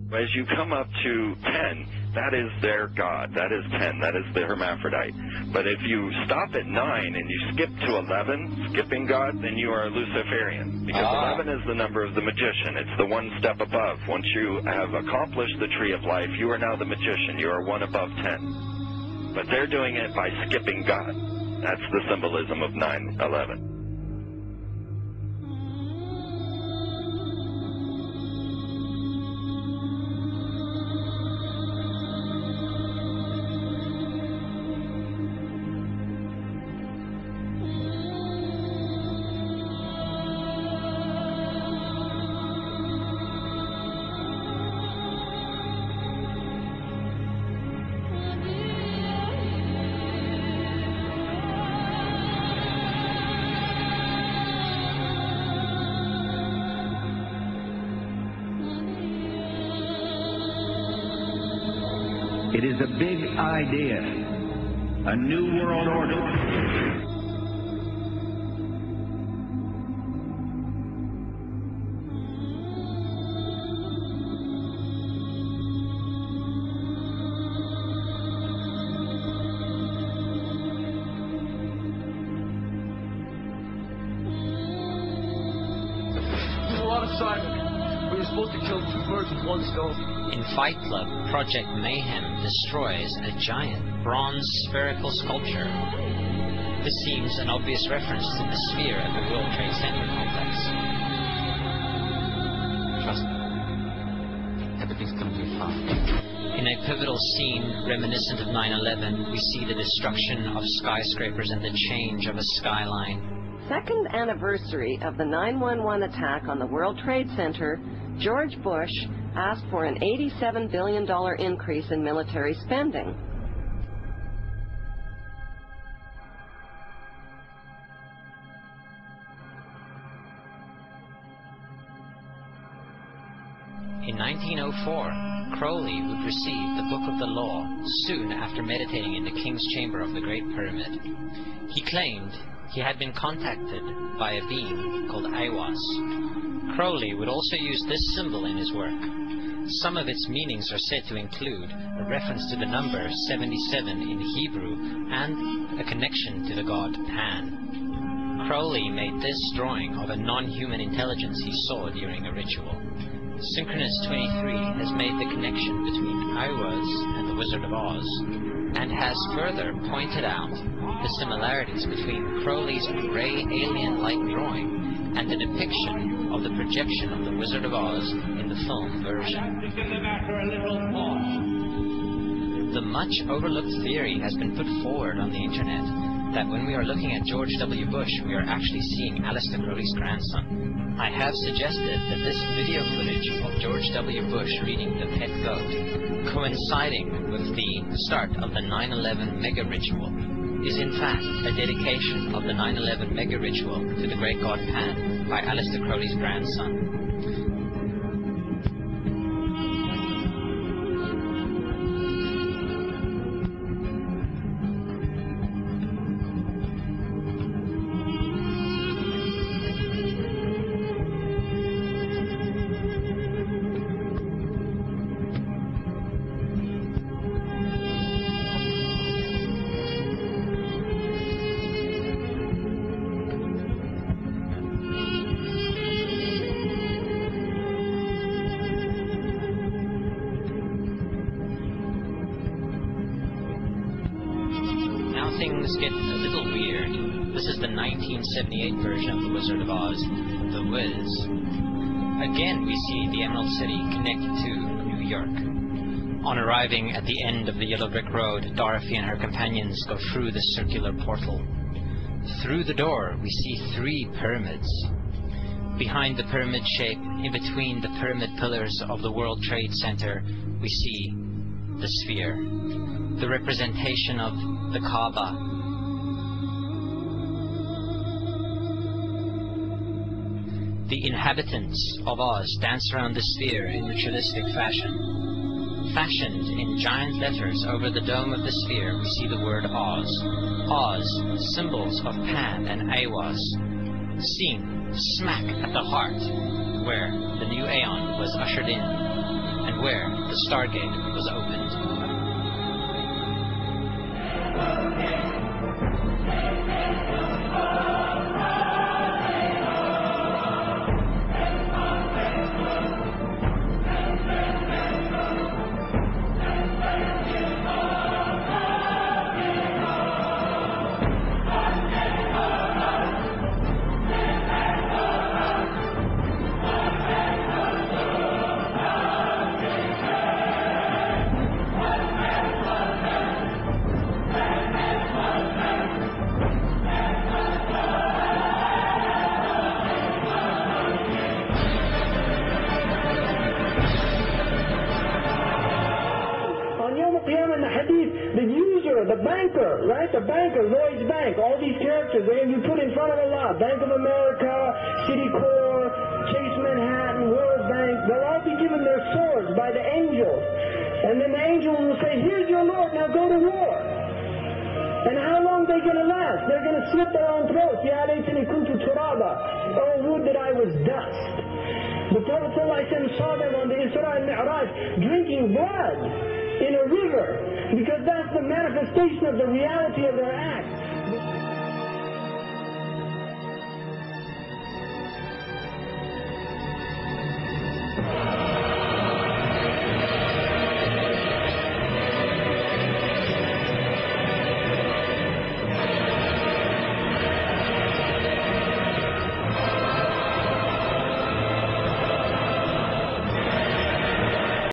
As you come up to 10, that is their God. That is 10. That is the hermaphrodite. But if you stop at 9 and you skip to 11, skipping God, then you are a Luciferian. Because 11 is the number of the magician. It's the one step above. Once you have accomplished the tree of life, you are now the magician. You are one above 10. But they're doing it by skipping God. That's the symbolism of 9/11. It is a big idea, a new world order. There's a lot of Simon. We were supposed to kill 2 birds with 1 stone. In Fight Club, Project Mayhem destroys a giant bronze spherical sculpture. This seems an obvious reference to the sphere at the World Trade Center complex. Trust me. Everything's gonna be fine. In a pivotal scene reminiscent of 9/11, we see the destruction of skyscrapers and the change of a skyline. Second anniversary of the 9/11 attack on the World Trade Center, George Bush asked for an $87 billion increase in military spending. In 1904, Crowley would receive the Book of the Law soon after meditating in the King's Chamber of the Great Pyramid. He claimed he had been contacted by a being called Aiwass. Crowley would also use this symbol in his work. Some of its meanings are said to include a reference to the number 77 in Hebrew and a connection to the god Pan. Crowley made this drawing of a non-human intelligence he saw during a ritual. Synchronous 23 has made the connection between Aiwass and the Wizard of Oz, and has further pointed out the similarities between Crowley's gray alien-like drawing and the depiction of the projection of the Wizard of Oz in the film version. The much overlooked theory has been put forward on the internet that when we are looking at George W. Bush, we are actually seeing Aleister Crowley's grandson. I have suggested that this video footage of George W. Bush reading The Pet Goat, coinciding with the start of the 9/11 mega ritual, is in fact a dedication of the 9/11 mega ritual to the great god Pan by Aleister Crowley's grandson. Things get a little weird. This is the 1978 version of The Wizard of Oz, The Wiz. Again, we see the Emerald City connected to New York. On arriving at the end of the Yellow Brick Road, Dorothy and her companions go through the circular portal. Through the door, we see 3 pyramids. Behind the pyramid shape, in between the pyramid pillars of the World Trade Center, we see the sphere, the representation of the Kaaba. The inhabitants of Oz dance around the sphere in ritualistic fashion. Fashioned in giant letters over the dome of the sphere, we see the word Oz. Oz, symbols of Pan and Aiwass, seen smack at the heart where the new Aeon was ushered in. and where the Stargate was opened. The banker, right? The banker, Lloyd's Bank, all these characters, they you put in front of Allah, Bank of America, Citicorp, Chase Manhattan, World Bank, they'll all be given their swords by the angels. And then the angel will say, here's your Lord, now go to war. And how long are they going to last? They're going to slit their own throats. Ya laytani kuntu turaba. Oh, would that I was dust. The Prophet ﷺ saw them on the Isra and Mi'raj drinking blood in a river, because that's the manifestation of the reality of their act.